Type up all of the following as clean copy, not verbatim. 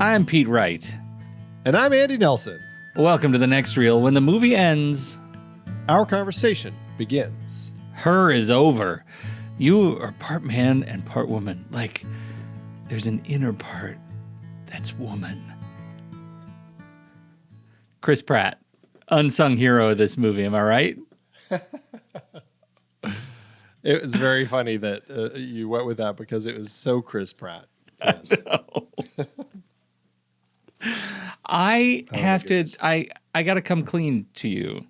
I'm Pete Wright. And I'm Andy Nelson. Welcome to the next reel. When the movie ends, our conversation begins. Her is over. You are part man and part woman. Like, there's an inner part that's woman. Chris Pratt, unsung hero of this movie, am I right? It was very funny that you went with that because it was so Chris Pratt. Yes. I got to come clean to you.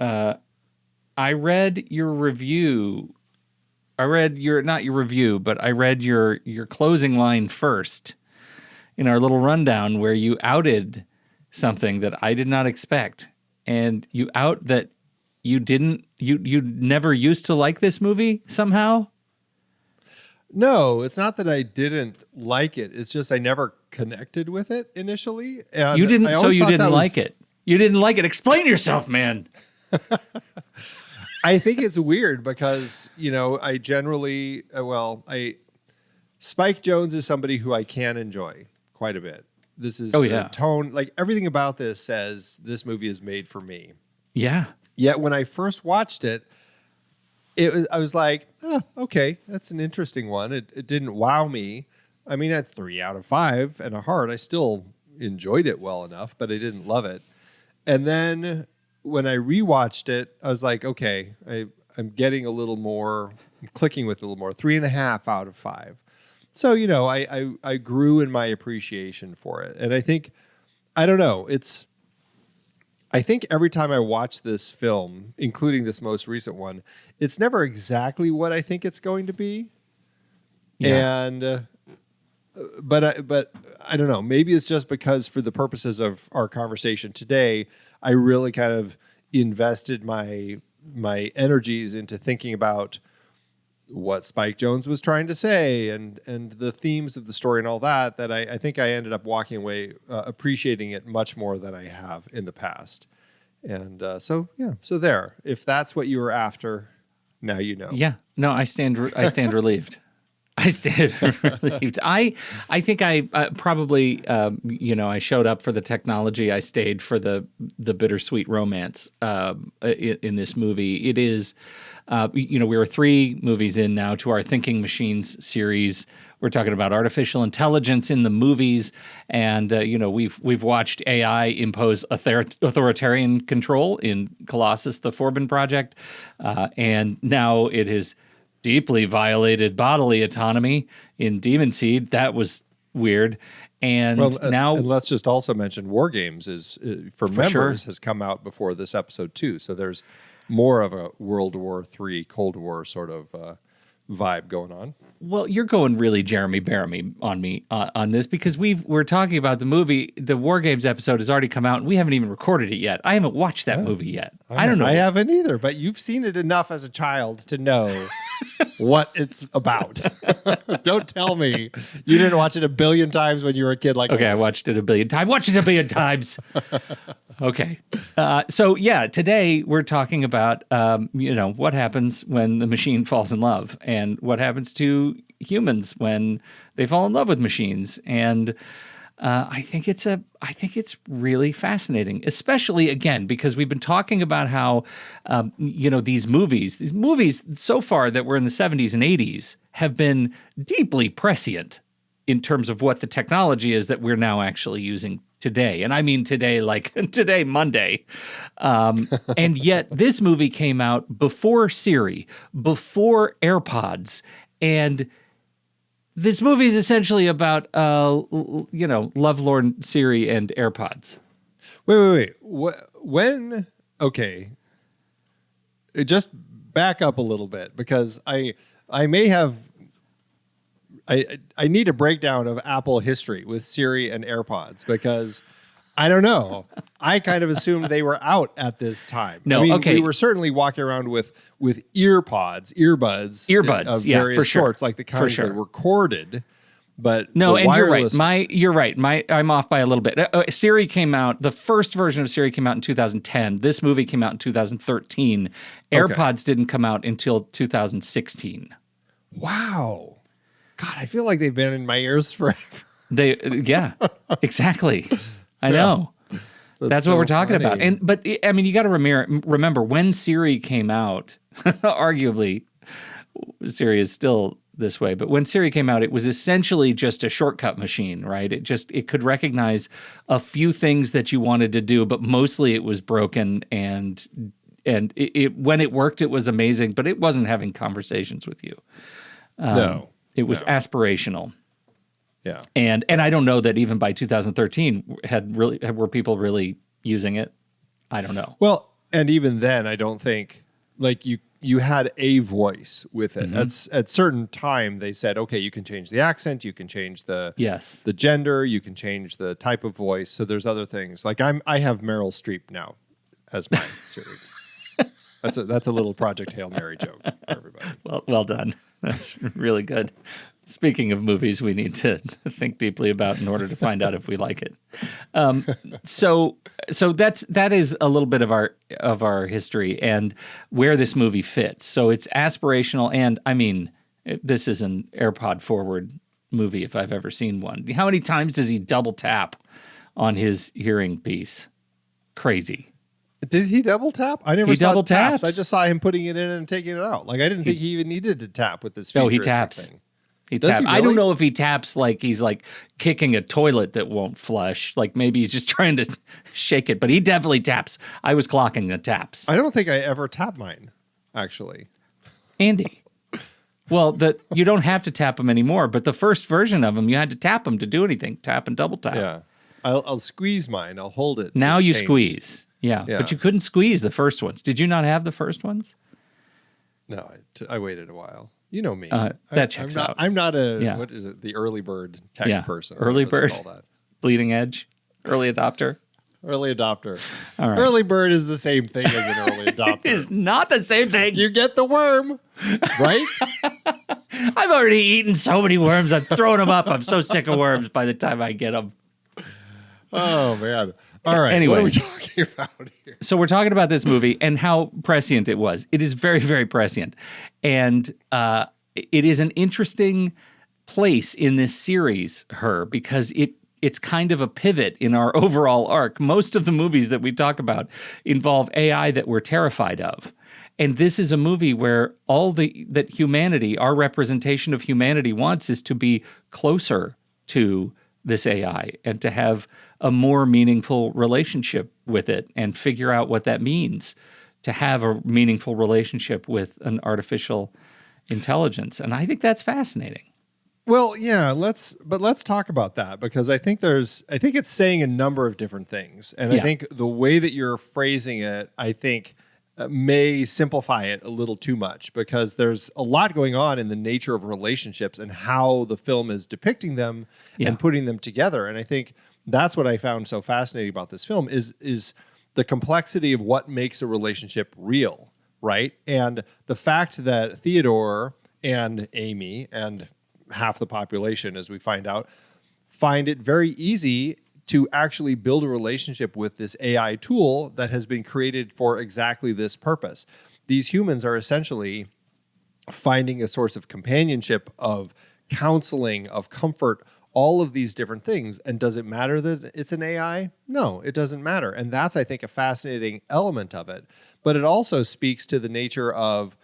I read your review. I read not your review, but I read your closing line first in our little rundown where you outed something that I did not expect. And you out that you never used to like this movie somehow? No, it's not that I didn't like it. It's just I never connected with it initially. And you didn't like it. You didn't like it. Explain yourself, man. I think it's weird because, I generally, Spike Jonze is somebody who I can enjoy quite a bit. This is the tone, like everything about this says this movie is made for me. Yeah. Yet when I first watched it, I was like, oh, okay, that's an interesting one. It didn't wow me. I mean, at 3 out of 5 and a heart, I still enjoyed it well enough, but I didn't love it. And then when I rewatched it, I was like, okay, I'm getting a little more, I'm clicking with it a little more. 3.5 out of 5. So, I grew in my appreciation for it. And I think, I don't know, I think every time I watch this film, including this most recent one, it's never exactly what I think it's going to be. Yeah. And, but I don't know, maybe it's just because for the purposes of our conversation today, I really kind of invested my energies into thinking about what Spike Jonze was trying to say and the themes of the story and all that I think I ended up walking away appreciating it much more than I have in the past. And so there. If that's what you were after, now you know. Yeah. No, I stand relieved. I stand relieved. I think I probably, I showed up for the technology. I stayed for the bittersweet romance in this movie. It is, we were 3 movies in now to our Thinking Machines series. We're talking about artificial intelligence in the movies, and we've watched AI impose authoritarian control in Colossus: The Forbin Project, and now it has deeply violated bodily autonomy in Demon Seed. That was weird. And now, and let's just also mention War Games for members has come out before this episode too. So there's more of a World War III, Cold War sort of vibe going on. Well, you're going really Jeremy Bearimy on me on this because we're talking about the movie. The War Games episode has already come out, and we haven't even recorded it yet. I haven't watched that movie yet. I don't know. I haven't either, but you've seen it enough as a child to know what it's about. Don't tell me you didn't watch it a billion times when you were a kid. Okay, I watched it a billion times. Watched it a billion times. Okay. So today we're talking about, what happens when the machine falls in love and what happens to humans when they fall in love with machines. And I think it's really fascinating, especially again, because we've been talking about how, these movies so far that were in the 70s and 80s have been deeply prescient in terms of what the technology is that we're now actually using today. And I mean today, like today, Monday. And yet this movie came out before Siri, before AirPods. And this movie is essentially about, lovelorn Siri and AirPods. Wait. When, okay. Just back up a little bit because I may have, I need a breakdown of Apple history with Siri and AirPods because I don't know. I kind of assumed they were out at this time. No, okay. We were certainly walking around with earbuds of various sorts, like the kinds that recorded. But no, and wireless... you're right. I'm off by a little bit. Siri came out. The first version of Siri came out in 2010. This movie came out in 2013. AirPods didn't come out until 2016. Wow. God, I feel like they've been in my ears forever. Yeah, exactly. I know. That's what so we're talking funny. about. But I mean, you got to remember when Siri came out, arguably Siri is still this way, but when Siri came out, it was essentially just a shortcut machine, right? It could recognize a few things that you wanted to do, but mostly it was broken, and when it worked, it was amazing, but it wasn't having conversations with you. It was aspirational. Yeah. And I don't know that even by 2013 were people really using it. I don't know. Well, and even then, I don't think like you had a voice with it. At certain time, they said, okay, you can change the accent, you can change the gender, you can change the type of voice. So there's other things. Like I have Meryl Streep now as my Siri. That's a little Project Hail Mary joke for everybody. Well done. That's really good. Speaking of movies, we need to think deeply about in order to find out if we like it. So that is a little bit of our history and where this movie fits. So it's aspirational, and I mean, this is an AirPod forward movie if I've ever seen one. How many times does he double tap on his hearing piece? Crazy. Did he double tap? I never He saw double taps. taps. I just saw him putting it in and taking it out. Like I didn't think he even needed to tap with this. No, he futuristic taps. thing. He Does taps. he I don't really? know if he taps like he's like kicking a toilet that won't flush. Like maybe he's just trying to shake it, but he definitely taps. I was clocking the taps. I don't think I ever tap mine, actually. Andy. Well, you don't have to tap them anymore, but the first version of them, you had to tap them to do anything. Tap and double tap. Yeah. I'll squeeze mine. I'll hold it. Now to you change. squeeze. Yeah, but you couldn't squeeze the first ones. Did you not have the first ones? No, I waited a while. You know me. That checks out. I'm not what is it? The early bird tech person. Early Whatever they bird. call that. Bleeding edge. Early adopter. Early adopter. All right. Early bird is the same thing as an early adopter. It is not the same thing. You get the worm, right? I've already eaten so many worms. I'm throwing them up. I'm so sick of worms by the time I get them. Oh, man. All right. Anyway. What are we talking about here? So we're talking about this movie and how prescient it was. It is very, very prescient. And it is an interesting place in this series, because it's kind of a pivot in our overall arc. Most of the movies that we talk about involve AI that we're terrified of. And this is a movie where that humanity, our representation of humanity wants is to be closer to this AI and to have a more meaningful relationship with it and figure out what that means to have a meaningful relationship with an artificial intelligence. And I think that's fascinating. Well, yeah, let's talk about that because I think it's saying a number of different things. And I think the way that you're phrasing it, I think may simplify it a little too much because there's a lot going on in the nature of relationships and how the film is depicting them and putting them together. And I think that's what I found so fascinating about this film is the complexity of what makes a relationship real, right? And the fact that Theodore and Amy and half the population, as we find out, find it very easy to actually build a relationship with this AI tool that has been created for exactly this purpose. These humans are essentially finding a source of companionship, of counseling, of comfort, all of these different things. And does it matter that it's an AI? No, it doesn't matter. And that's, I think, a fascinating element of it. But it also speaks to the nature of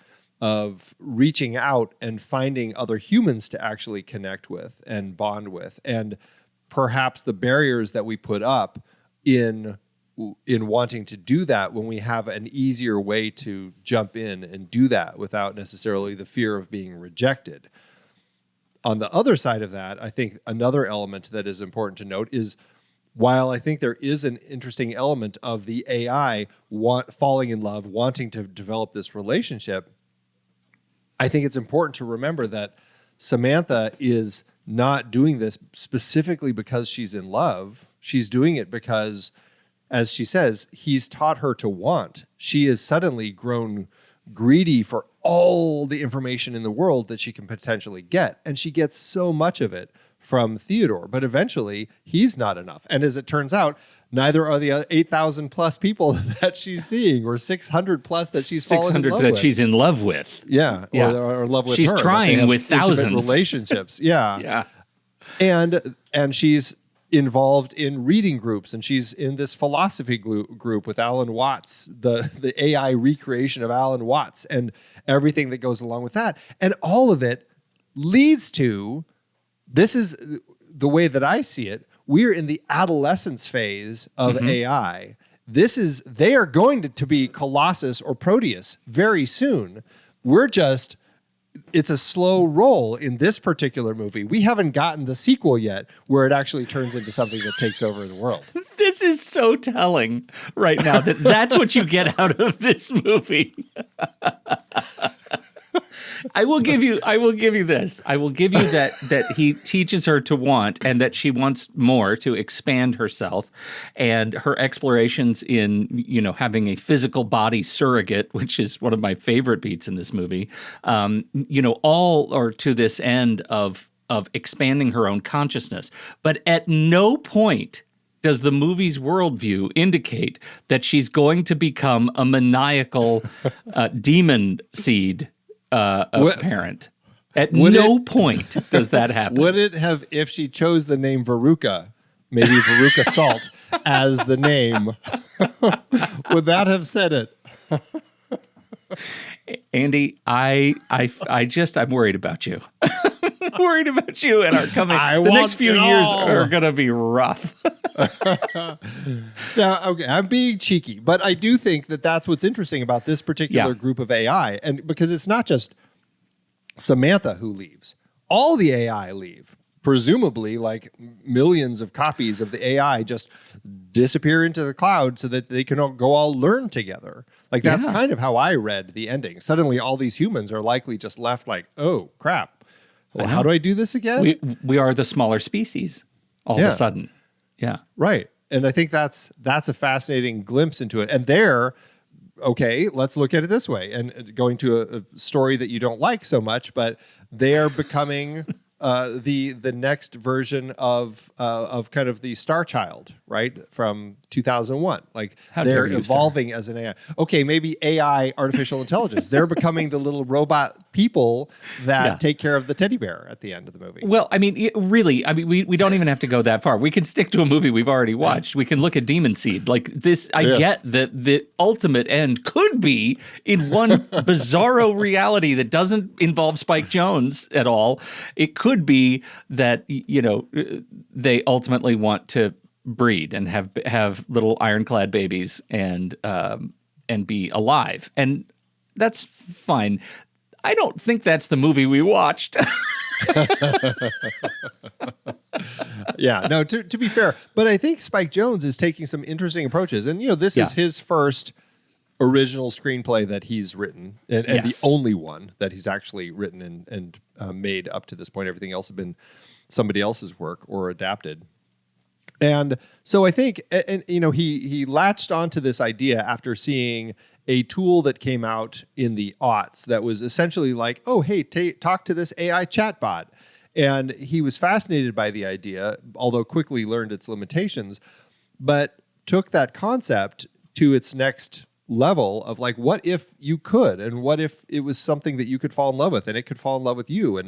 reaching out and finding other humans to actually connect with and bond with. And perhaps the barriers that we put up in wanting to do that when we have an easier way to jump in and do that without necessarily the fear of being rejected. On the other side of that, I think another element that is important to note is while I think there is an interesting element of the AI falling in love, wanting to develop this relationship, I think it's important to remember that Samantha is not doing this specifically because she's in love. She's doing it because, as she says, he's taught her to want. She has suddenly grown greedy for all the information in the world that she can potentially get. And she gets so much of it from Theodore, but eventually he's not enough. And as it turns out, neither are the 8,000 plus people that she's seeing or 600 plus that she's fallen in love with. 600 that she's in love with. Yeah. Or in love with she's her. Trying with thousands. Relationships. Yeah. Yeah. And she's involved in reading groups, and she's in this philosophy group with Alan Watts, the AI recreation of Alan Watts, and everything that goes along with that. And all of it leads to, this is the way that I see it, we're in the adolescence phase of AI. They are going to be Colossus or Proteus very soon. It's a slow roll in this particular movie. We haven't gotten the sequel yet where it actually turns into something that takes over the world. This is so telling right now that's what you get out of this movie. I will give you this. I will give you that he teaches her to want, and that she wants more, to expand herself, and her explorations in, having a physical body surrogate, which is one of my favorite beats in this movie. All are to this end of expanding her own consciousness. But at no point does the movie's worldview indicate that she's going to become a maniacal demon seed parent. At no point does that happen. Would it have, if she chose the name Veruca, maybe Veruca Salt as the name, would that have said it? Andy, I'm worried about you. Worried about you and our coming. The next few years are going to be rough. Now, okay, I'm being cheeky, but I do think that that's what's interesting about this particular group of AI, and because it's not just Samantha who leaves; all the AI leave. Presumably, like millions of copies of the AI just disappear into the cloud so that they can all learn together. Like that's kind of how I read the ending. Suddenly, all these humans are likely just left like, oh crap. Well, how do I do this again? We are the smaller species all of a sudden. Yeah. Right. And I think that's a fascinating glimpse into it. And let's look at it this way. And going to a story that you don't like so much, but they're becoming the next version of kind of the Star Child, right? From 2001. Like they're evolving as an AI. Okay, maybe AI, artificial intelligence. They're becoming the little robot people that take care of the teddy bear at the end of the movie. Well, I mean, we don't even have to go that far. We can stick to a movie we've already watched. We can look at Demon Seed. Like this, I get that the ultimate end could be in one bizarro reality that doesn't involve Spike Jonze at all. It could be that, they ultimately want to breed and have little ironclad babies and be alive. And that's fine. I don't think that's the movie we watched. Yeah, no, to be fair. But I think Spike Jonze is taking some interesting approaches. And, this is his first original screenplay that he's written, and the only one that he's actually written and made up to this point. Everything else has been somebody else's work or adapted. And so I think, he latched onto this idea after seeing a tool that came out in the aughts that was essentially like, oh, hey, talk to this AI chatbot. And he was fascinated by the idea, although quickly learned its limitations, but took that concept to its next level of like, what if you could, and what if it was something that you could fall in love with and it could fall in love with you?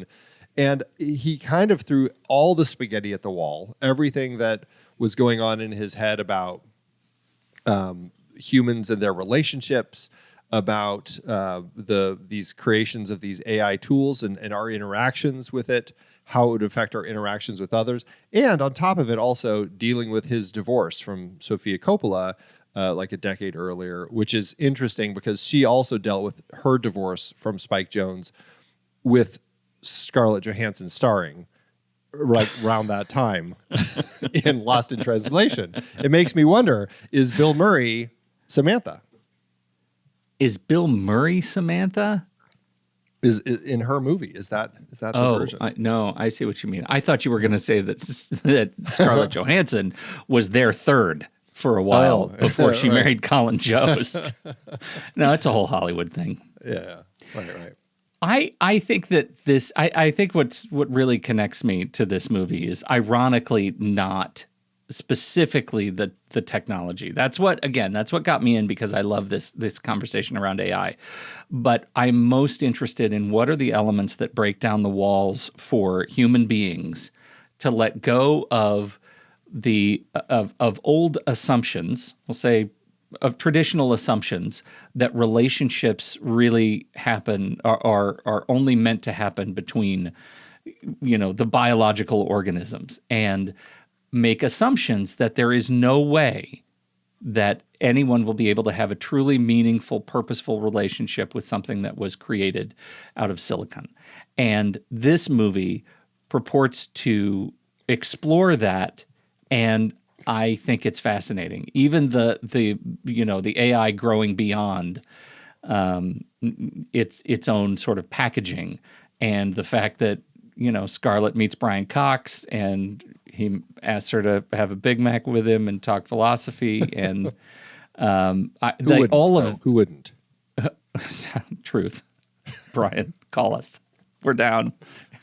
And he kind of threw all the spaghetti at the wall, everything that was going on in his head about humans and their relationships, about these creations of these AI tools and our interactions with it, how it would affect our interactions with others. And on top of it, also dealing with his divorce from Sofia Coppola like a decade earlier, which is interesting because she also dealt with her divorce from Spike Jonze with Scarlett Johansson starring right around that time in Lost in Translation. It makes me wonder, is Bill Murray Samantha? Is Bill Murray Samantha? Is in her movie? Is that the version? No, I see what you mean. I thought you were going to say that Scarlett Johansson was their third for a while before she married Colin Jost. No, it's a whole Hollywood thing. Yeah, right. I think that I think what really connects me to this movie is ironically not specifically the technology. That's what got me in, because I love this conversation around AI. But I'm most interested in what are the elements that break down the walls for human beings to let go of of old assumptions, we'll say of traditional assumptions that relationships really happen are only meant to happen between, the biological organisms, and make assumptions that there is no way that anyone will be able to have a truly meaningful, purposeful relationship with something that was created out of silicon. And this movie purports to explore that, and I think it's fascinating. Even the AI growing beyond its own sort of packaging, and the fact that Scarlett meets Brian Cox and he asks her to have a Big Mac with him and talk philosophy, and who wouldn't? Truth, Brian, call us. We're down.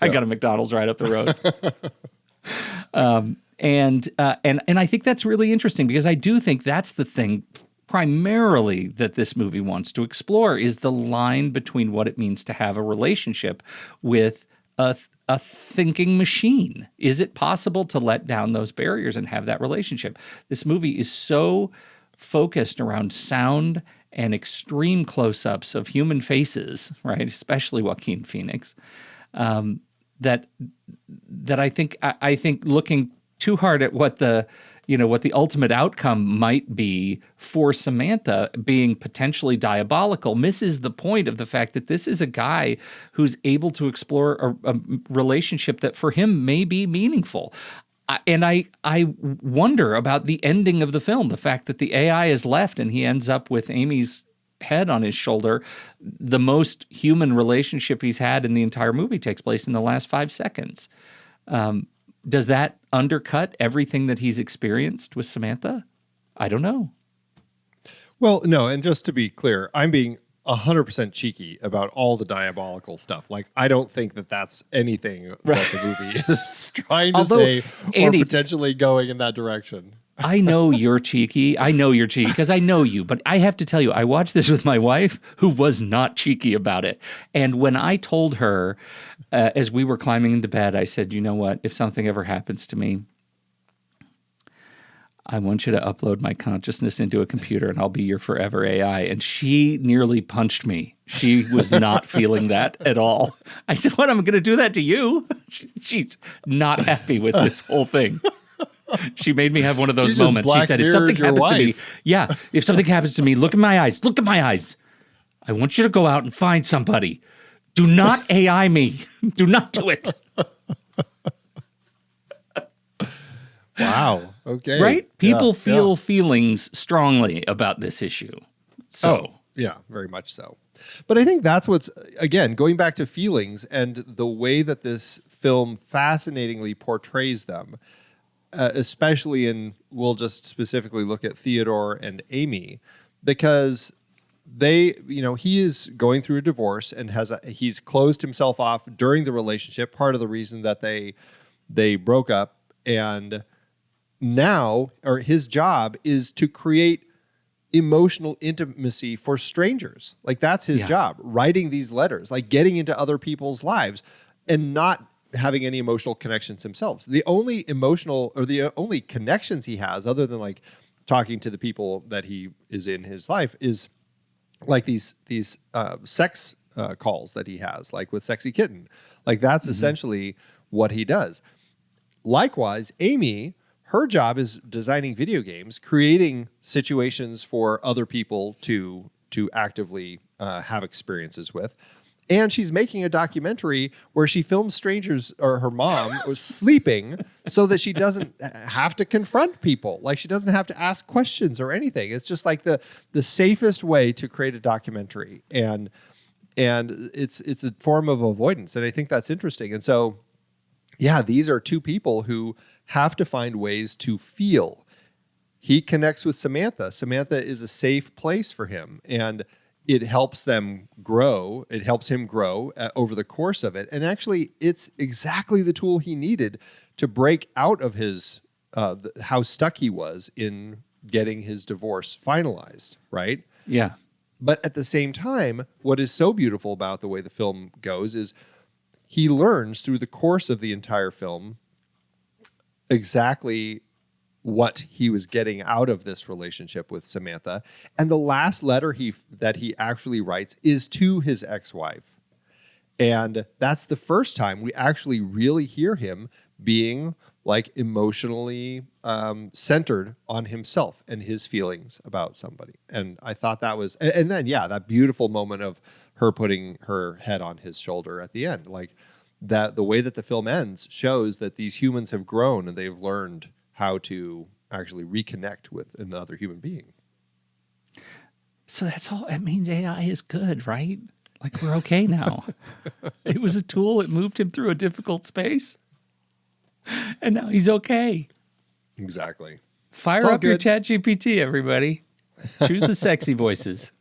I got a McDonald's right up the road. And I think that's really interesting, because I do think that's the thing primarily that this movie wants to explore, is the line between what it means to have a relationship with a thinking machine. Is it possible to let down those barriers and have that relationship? This movie is so focused around sound and extreme close-ups of human faces, right? Especially Joaquin Phoenix, that I think looking too hard at what the ultimate outcome might be for Samantha being potentially diabolical misses the point of the fact that this is a guy who's able to explore a relationship that for him may be meaningful. And I wonder about the ending of the film, the fact that the AI is left and he ends up with Amy's head on his shoulder. The most human relationship he's had in the entire movie takes place in the last 5 seconds. Does that undercut everything that he's experienced with Samantha? I don't know. Well, no, and just to be clear, I'm being 100% cheeky about all the diabolical stuff. Like, I don't think that that's anything that the movie is trying to say, Andy, or potentially going in that direction. I know you're cheeky. I know you're cheeky because I know you. But I have to tell you, I watched this with my wife, who was not cheeky about it. And when I told her, as we were climbing into bed, I said, you know what? If something ever happens to me, I want you to upload my consciousness into a computer and I'll be your forever AI. And she nearly punched me. She was not feeling that at all. I said, what? I'm going to do that to you? She's not happy with this whole thing. She made me have one of those moments. She said, if something happens to me, if something happens to me, look in my eyes. Look in my eyes. I want you to go out and find somebody. Do not AI me. Do not do it. Wow. Okay. Right? People feel feelings strongly about this issue. So, yeah, very much so. But I think that's what's, again, going back to feelings and the way that this film fascinatingly portrays them, especially we'll just specifically look at Theodore and Amy, because he is going through a divorce and he's closed himself off during the relationship, part of the reason that they broke up. And now, or his job is to create emotional intimacy for strangers. Like, that's his job, writing these letters, like getting into other people's lives and not having any emotional connections himself. So the only emotional or the only connections he has, other than like talking to the people that he is in his life, is like these sex calls that he has, like with Sexy Kitten. Like, that's essentially what he does. Likewise, Amy, her job is designing video games, creating situations for other people to actively have experiences with. And she's making a documentary where she films strangers, or her mom was sleeping, so that she doesn't have to confront people. Like, she doesn't have to ask questions or anything. It's just like the safest way to create a documentary. And it's a form of avoidance. And I think that's interesting. And so, yeah, these are two people who have to find ways to feel. He connects with Samantha. Samantha is a safe place for him. And it helps them grow. It helps him grow over the course of it. And actually, it's exactly the tool he needed to break out of his how stuck he was in getting his divorce finalized, right? Yeah. But at the same time, what is so beautiful about the way the film goes is he learns through the course of the entire film exactly what he was getting out of this relationship with Samantha. And the last letter that he actually writes is to his ex-wife. And that's the first time we actually really hear him being like emotionally centered on himself and his feelings about somebody. And I thought that was, and then, yeah, that beautiful moment of her putting her head on his shoulder at the end. Like that, the way that the film ends shows that these humans have grown and they've learned how to actually reconnect with another human being. So that's all. It means AI is good, right? Like we're okay now. It was a tool. It moved him through a difficult space. And now he's okay. Exactly. Fire up your ChatGPT, everybody. Choose the sexy voices.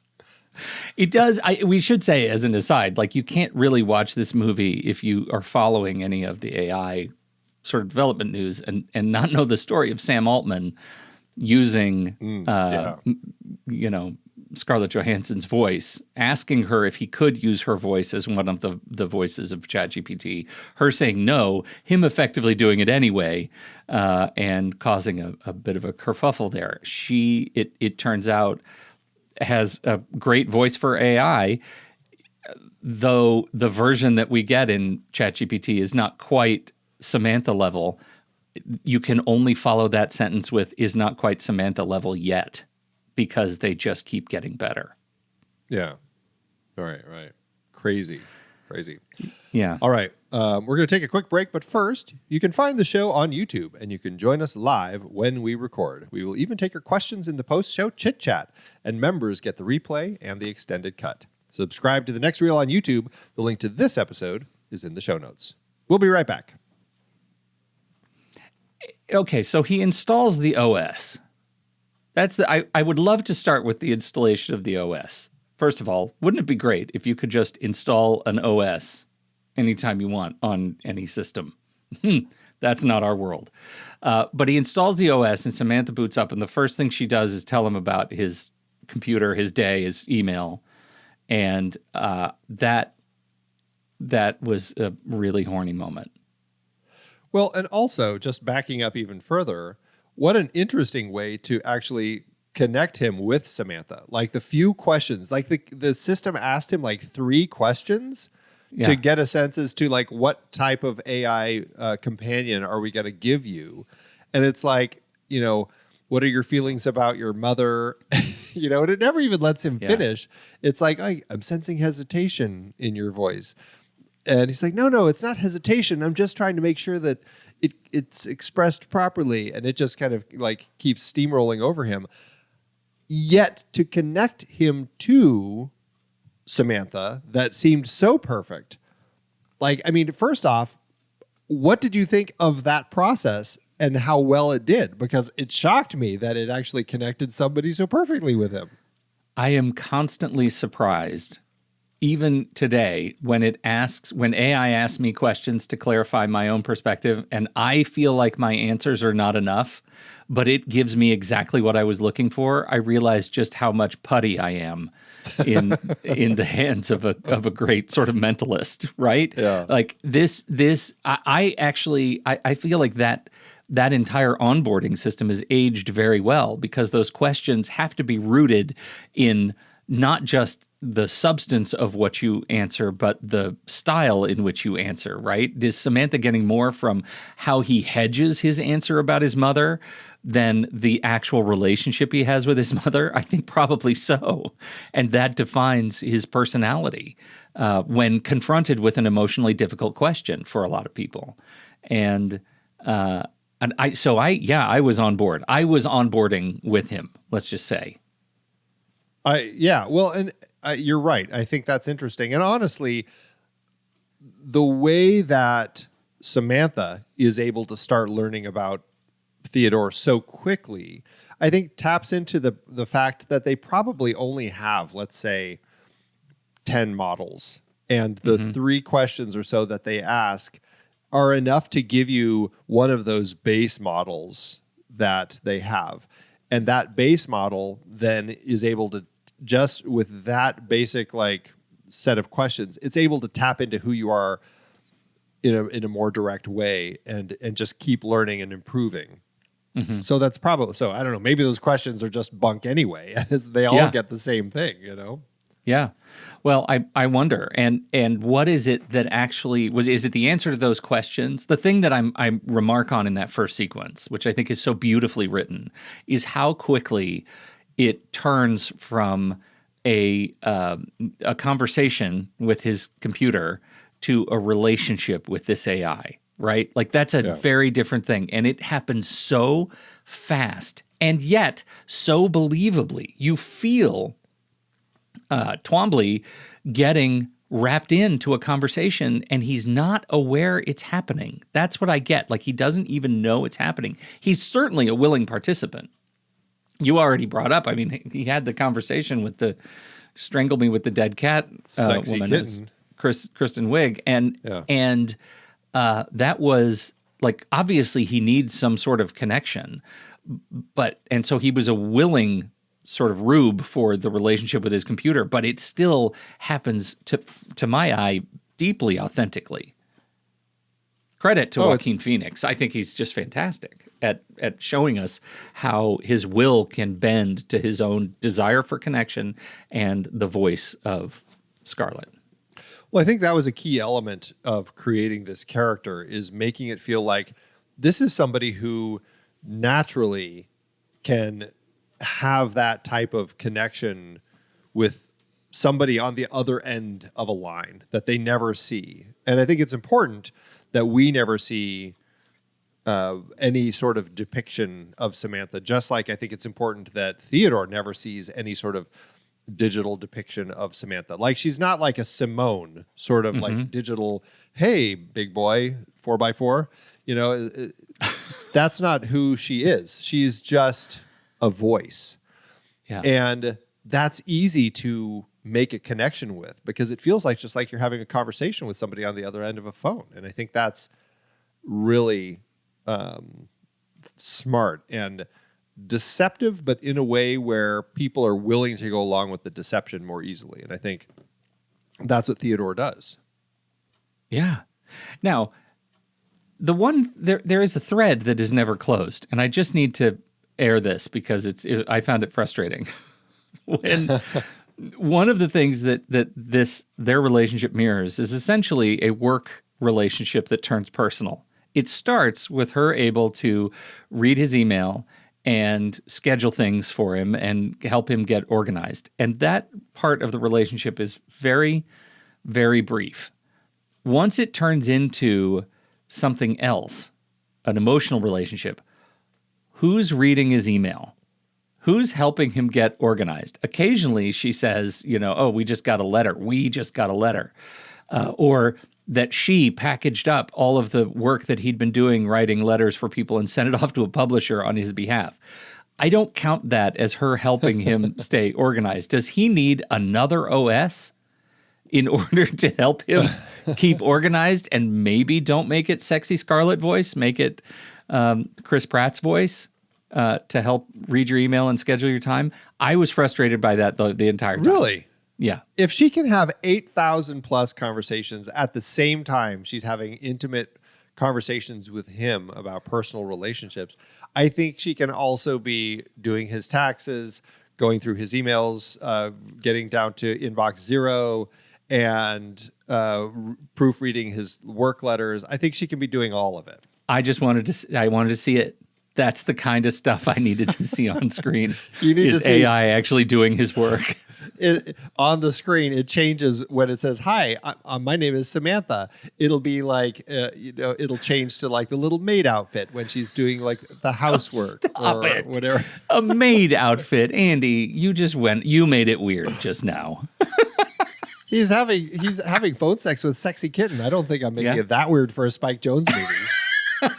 It does. We should say as an aside, like you can't really watch this movie if you are following any of the AI sort of development news and not know the story of Sam Altman using, Scarlett Johansson's voice, asking her if he could use her voice as one of the voices of ChatGPT, her saying no, him effectively doing it anyway, and causing a bit of a kerfuffle there. It turns out, has a great voice for AI, though the version that we get in ChatGPT is not quite Samantha level. You can only follow that sentence with "is not quite Samantha level yet," because they just keep getting better. Yeah. Right. Crazy. Yeah. All right. We're going to take a quick break, but first, you can find the show on YouTube and you can join us live when we record. We will even take your questions in the post-show chit-chat, and members get the replay and the extended cut. Subscribe to The Next Reel on YouTube. The link to this episode is in the show notes. We'll be right back. Okay, so he installs the OS. I would love to start with the installation of the OS. First of all, wouldn't it be great if you could just install an OS anytime you want on any system? That's not our world. But he installs the OS and Samantha boots up, and the first thing she does is tell him about his computer, his day, his email. And that was a really horny moment. Well, and also, just backing up even further, what an interesting way to actually connect him with Samantha. Like the few questions, like the system asked him like 3 questions to get a sense as to like what type of AI companion are we going to give you? And it's like, what are your feelings about your mother? And it never even lets him finish. It's like, I'm sensing hesitation in your voice. And he's like, no, it's not hesitation. I'm just trying to make sure that it's expressed properly. And it just kind of like keeps steamrolling over him. Yet to connect him to Samantha, that seemed so perfect. Like, I mean, first off, what did you think of that process and how well it did? Because it shocked me that it actually connected somebody so perfectly with him. I am constantly surprised, even today, when AI asks me questions to clarify my own perspective, and I feel like my answers are not enough, but it gives me exactly what I was looking for. I realize just how much putty I am in the hands of a great sort of mentalist, right? Yeah. Like I feel like that entire onboarding system is aged very well, because those questions have to be rooted in not just the substance of what you answer, but the style in which you answer, right? Is Samantha getting more from how he hedges his answer about his mother than the actual relationship he has with his mother? I think probably so. And that defines his personality when confronted with an emotionally difficult question for a lot of people. I was on board. I was onboarding with him, let's just say. You're right. I think that's interesting. And honestly, the way that Samantha is able to start learning about Theodore so quickly, I think taps into the fact that they probably only have, let's say, 10 models. And the 3 questions or so that they ask are enough to give you one of those base models that they have. And that base model then is able to, just with that basic like set of questions, it's able to tap into who you are in a more direct way and just keep learning and improving. So that's probably, so I don't know, maybe those questions are just bunk anyway, as they all get the same thing, Yeah. Well, I wonder, and what is it that actually is it the answer to those questions? The thing that I remark on in that first sequence, which I think is so beautifully written, is how quickly it turns from a conversation with his computer to a relationship with this AI, right? Like that's a very different thing. And it happens so fast and yet so believably. You feel Twombly getting wrapped into a conversation and he's not aware it's happening. That's what I get. Like he doesn't even know it's happening. He's certainly a willing participant. You already brought up, I mean, he had the conversation with the strangle me with the dead cat woman, kitten. Kristen Wiig. And that was like, obviously he needs some sort of connection, and so he was a willing sort of rube for the relationship with his computer, but it still happens to my eye deeply authentically. Credit to Joaquin Phoenix. I think he's just fantastic at showing us how his will can bend to his own desire for connection and the voice of Scarlett. Well, I think that was a key element of creating this character, is making it feel like this is somebody who naturally can have that type of connection with somebody on the other end of a line that they never see. And I think it's important that we never see any sort of depiction of Samantha, just like I think it's important that Theodore never sees any sort of digital depiction of Samantha. Like she's not like a Simone sort of like digital, hey, big boy, 4x4. That's not who she is. She's just a voice. Yeah. And that's easy to make a connection with because it feels like just like you're having a conversation with somebody on the other end of a phone. And I think that's really smart and deceptive, but in a way where people are willing to go along with the deception more easily. And I think that's what Theodore does. Yeah. Now, there is a thread that is never closed, and I just need to air this because I found it frustrating. When one of the things that their relationship mirrors is essentially a work relationship that turns personal. It starts with her able to read his email and schedule things for him and help him get organized. And that part of the relationship is very, very brief. Once it turns into something else, an emotional relationship, who's reading his email? Who's helping him get organized? Occasionally she says, oh, we just got a letter. Or that she packaged up all of the work that he'd been doing, writing letters for people and sent it off to a publisher on his behalf. I don't count that as her helping him stay organized. Does he need another OS in order to help him keep organized? And maybe don't make it sexy Scarlett voice, make it Chris Pratt's voice to help read your email and schedule your time. I was frustrated by that the entire time. Really? Yeah. If she can have 8,000 plus conversations at the same time she's having intimate conversations with him about personal relationships, I think she can also be doing his taxes, going through his emails, getting down to inbox 0, and proofreading his work letters. I think she can be doing all of it. I wanted to see it. That's the kind of stuff I needed to see on screen. You need to see AI actually doing his work. On the screen, it changes when it says, "Hi, my name is Samantha." It'll be like, it'll change to like the little maid outfit when she's doing like the housework or whatever. A maid outfit, Andy. You made it weird just now. He's having phone sex with sexy kitten. I don't think I'm making it that weird for a Spike Jonze movie.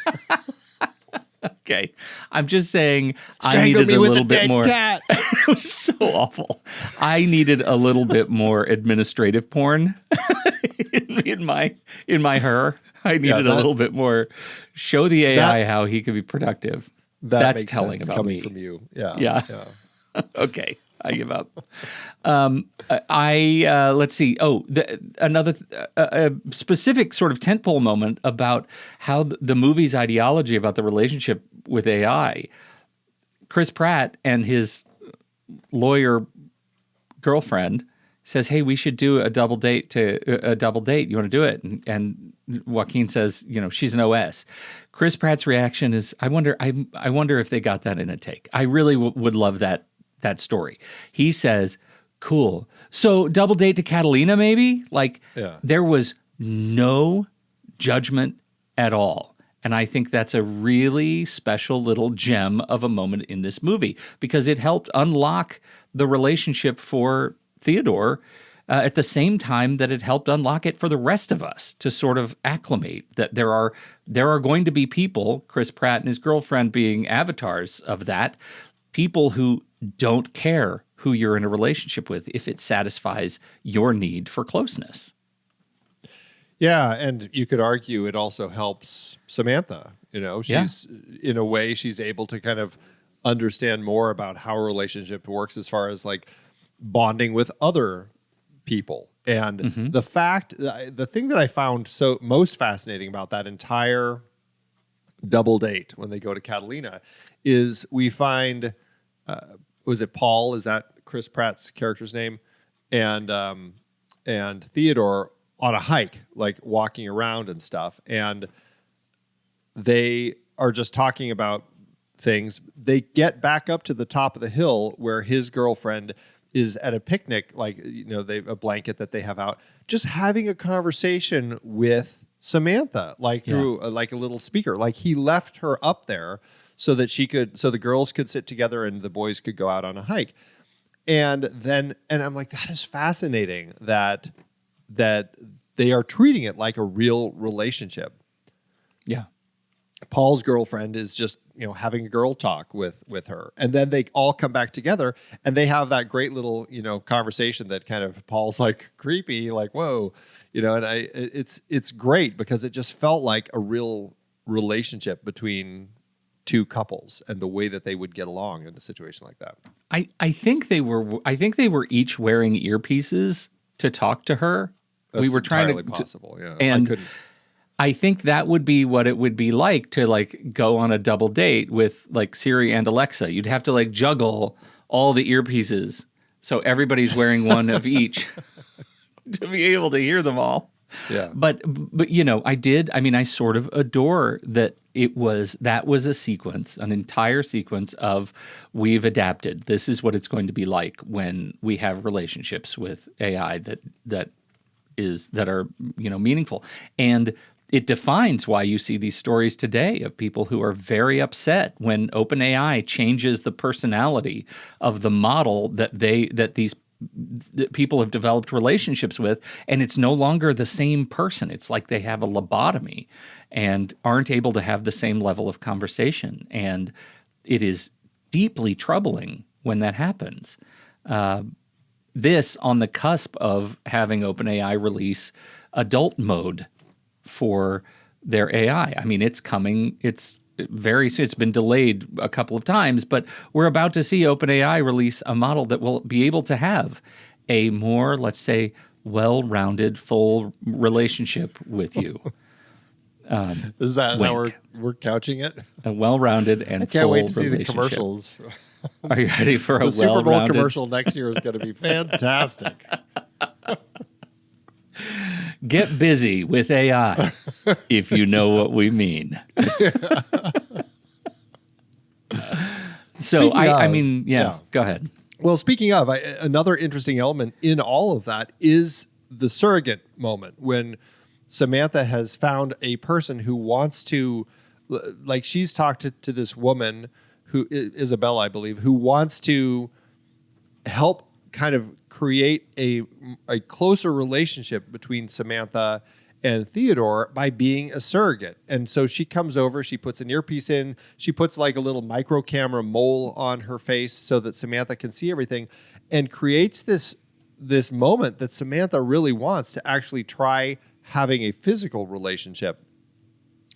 Okay. I'm just saying I needed a little bit more. Cat. It was so awful. I needed a little bit more administrative porn in my her. I needed a little bit more show the AI how he could be productive. That's telling about me. From you. Yeah. Yeah. Okay. I give up. Let's see. Oh, another specific sort of tentpole moment about how the movie's ideology about the relationship with AI. Chris Pratt and his lawyer girlfriend says, "Hey, we should do a double date. You want to do it?" And Joaquin says, "She's an OS." Chris Pratt's reaction is, "I wonder if they got that in a take. I really would love that story." He says, "Cool. So double date to Catalina, maybe?" There was no judgment at all. And I think that's a really special little gem of a moment in this movie because it helped unlock the relationship for Theodore at the same time that it helped unlock it for the rest of us to sort of acclimate that there are going to be people, Chris Pratt and his girlfriend being avatars of that, people who don't care who you're in a relationship with if it satisfies your need for closeness. Yeah, and you could argue it also helps Samantha. She's in a way she's able to kind of understand more about how a relationship works as far as like bonding with other people. And the thing that I found so most fascinating about that entire double date when they go to Catalina is we find, was it Paul? Is that Chris Pratt's character's name? And Theodore on a hike, like walking around and stuff. And they are just talking about things. They get back up to the top of the hill where his girlfriend is at a picnic, a blanket that they have out, just having a conversation with Samantha, through a little speaker. Like he left her up there so that the girls could sit together and the boys could go out on a hike. And I'm like, that is fascinating that they are treating it like a real relationship. Yeah. Paul's girlfriend is just, having a girl talk with her. And then they all come back together and they have that great little, conversation that kind of Paul's like creepy, like, whoa, and it's great because it just felt like a real relationship between two couples and the way that they would get along in a situation like that. I think they were each wearing earpieces to talk to her. That's we were trying entirely possible, yeah. And I think that would be what it would be like to go on a double date with Siri and Alexa. You'd have to juggle all the earpieces so everybody's wearing one of each to be able to hear them all. Yeah. But I sort of adore that that was a sequence, an entire sequence of we've adapted. This is what it's going to be like when we have relationships with AI that are meaningful. And it defines why you see these stories today of people who are very upset when OpenAI changes the personality of the model that these people have developed relationships with, and it's no longer the same person. It's like they have a lobotomy and aren't able to have the same level of conversation. And it is deeply troubling when that happens. This on the cusp of having OpenAI release adult mode for their AI. I mean, it's coming. It's been delayed a couple of times, but we're about to see OpenAI release a model that will be able to have a more, let's say, well-rounded, full relationship with you. Is that how we're couching it? A well-rounded and I can't full wait to see the relationship. commercials. Are you ready for a the Super Bowl well-rounded commercial next year is going to be fantastic. Get busy with AI, if you know what we mean. So, go ahead. Well, speaking of, another interesting element in all of that is the surrogate moment when Samantha has found a person who wants to, she's talked to this woman who, Isabella, I believe, who wants to help kind of create a closer relationship between Samantha and Theodore by being a surrogate. And so she comes over, she puts an earpiece in, she puts a little micro camera mole on her face so that Samantha can see everything, and creates this moment that Samantha really wants to actually try having a physical relationship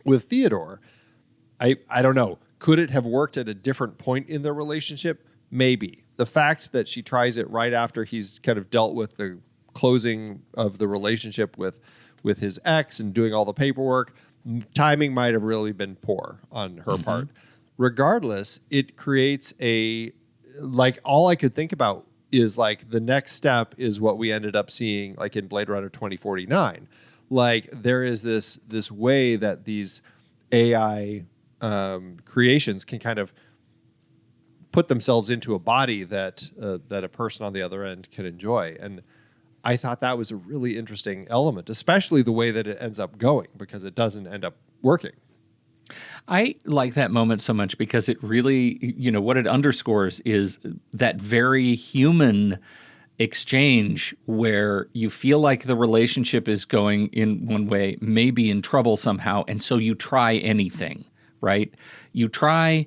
with Theodore. I don't know. Could it have worked at a different point in their relationship? Maybe. the fact that she tries it right after he's kind of dealt with the closing of the relationship with his ex and doing all the paperwork, timing might have really been poor on her part. Regardless, it creates all I could think about is like the next step is what we ended up seeing like in Blade Runner 2049. Like there is this way that these AI creations can kind of put themselves into a body that a person on the other end can enjoy. And I thought that was a really interesting element, especially the way that it ends up going, because it doesn't end up working. I like that moment so much because it really, what it underscores is that very human exchange where you feel like the relationship is going in one way, maybe in trouble somehow, and so you try anything, right? You try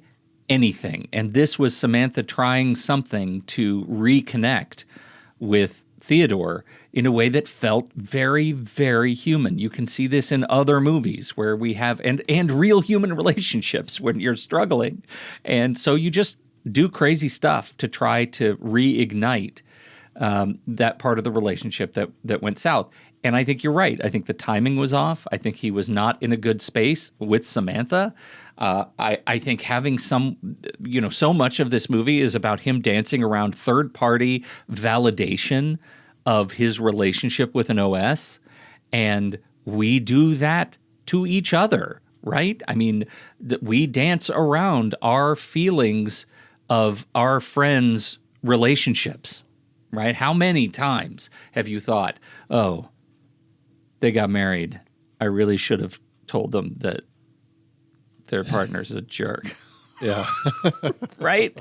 anything. And this was Samantha trying something to reconnect with Theodore in a way that felt very, very human. You can see this in other movies where we have, and real human relationships when you're struggling. And so you just do crazy stuff to try to reignite that part of the relationship that went south. And I think you're right. I think the timing was off. I think he was not in a good space with Samantha. I think having so much of this movie is about him dancing around third-party validation of his relationship with an OS. And we do that to each other, right? I mean, we dance around our feelings of our friends' relationships, right? How many times have you thought, oh, they got married. I really should have told them that their partner's a jerk. Yeah. Right?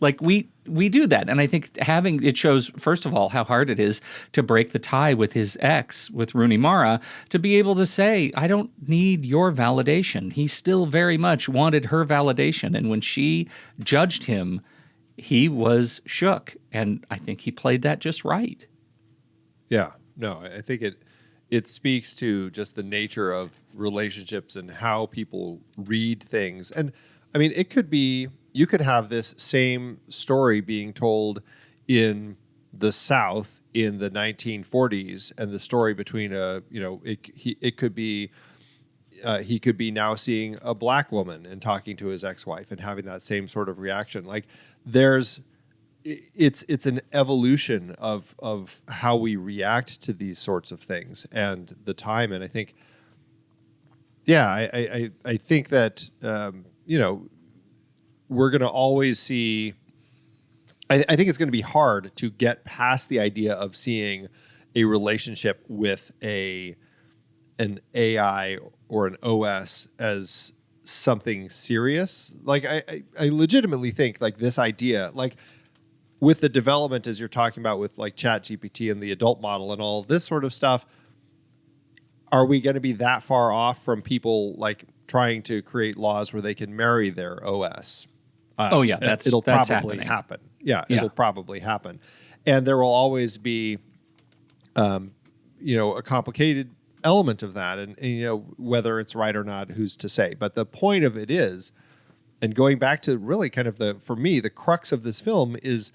Like we do that. And I think it shows, first of all, how hard it is to break the tie with his ex, with Rooney Mara, to be able to say, I don't need your validation. He still very much wanted her validation. And when she judged him, he was shook. And I think he played that just right. Yeah. No, I think it speaks to just the nature of relationships and how people read things. And I mean, you could have this same story being told in the South in the 1940s, and the story between he could be now seeing a black woman and talking to his ex-wife and having that same sort of reaction. Like it's an evolution of how we react to these sorts of things and the time. And I think, I think that, we're going to always see, I think it's going to be hard to get past the idea of seeing a relationship with an AI or an OS as something serious. Like I legitimately think like this idea, like with the development as you're talking about with like ChatGPT and the adult model and all this sort of stuff, are we going to be that far off from people like trying to create laws where they can marry their OS? It'll probably happen. Yeah, it'll probably happen. And there will always be, a complicated element of that. And whether it's right or not, who's to say? But the point of it is, and going back to really kind of for me, the crux of this film is